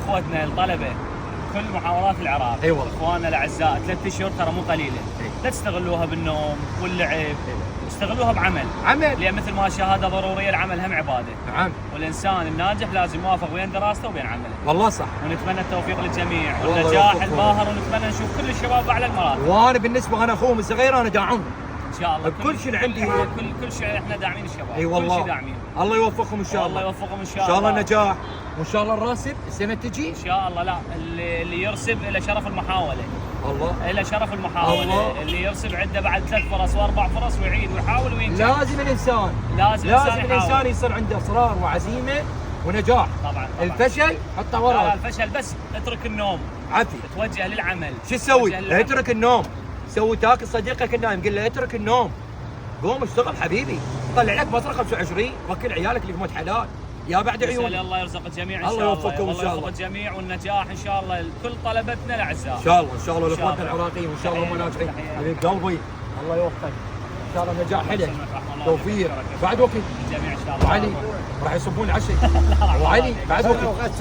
اخوتنا الطلبه كل محافظات العراق. اي والله. اخواننا الاعزاء 3 اشهر ترى مو قليله. لا تستغلوها بالنوم واللعب، استغلوها بعمل. لان مثل ما الشهاده ضروريه، العمل هم عباده. نعم. والانسان الناجح لازم يوافق بين دراسته وبين عمله. والله صح. ونتمنى التوفيق للجميع والنجاح الباهر، ونتمنى نشوف كل الشباب باعلى المراتب. وانا بالنسبه انا اخوهم الصغير انا داعمهم ان شاء الله بكل شيء عندي. كل شيء احنا داعمين الشباب. اي والله. كل شيء داعمين. الله يوفقهم ان شاء الله. الله يوفقهم ان شاء الله. الله. ان شاء الله نجاح، وان شاء الله الراتب السنه تجي. ان شاء الله. لا، اللي يرسب له شرف المحاوله. الله. له شرف المحاوله. الله. اللي يرسب عنده بعد 3 فرص و4 فرص ويعيد ويحاول وينجح. لازم الانسان يصير عنده اصرار وعزيمه ونجاح. طبعا. الفشل حطه ورا. لا، الفشل بس اترك النوم. عافيه. توجه للعمل. شو تسوي؟ اترك النوم. سوي تاكل صديقك النايم، قل له اترك النوم، قوم اشتغل حبيبي، طلع لك مصرف 25 وكل عيالك اللي يموت حلال يا بعد عيون. الله يرزق الجميع ان شاء الله الله. يوفقكم ان شاء الله. يوفق الجميع والنجاح ان شاء الله لكل طلبتنا الاعزاء. ان شاء الله ان شاء الله لاخواننا العراقيين وان شاء الله هم ناجحين. حبيب قلبي الله يوفقك ان شاء الله، نجاح حلو توفيق بعد وقت. الجميع ان شاء الله. وعلي راح يصبون العشاء. وعلي بعد وقت.